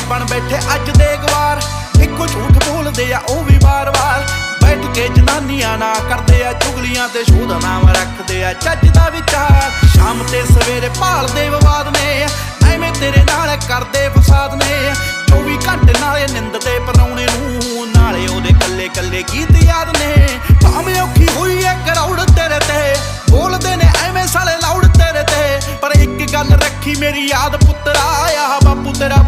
बन बैठे अज दे गवार। इको झूठ बोलदे आ ओ भी बार बार, बैठ के जनानियां ना करदे आ चुगलियां ते शो दा नाम रखदे आ चज दा विचार। शाम ते सवेरे भालदे विवाद ने, एवें तेरे नाल करदे फसाद ने। 24 घंटे नाले निंददे परौणे नूं, नाले ओदे कल्ले कल्ले गीत याद ने। भावें औखी होई है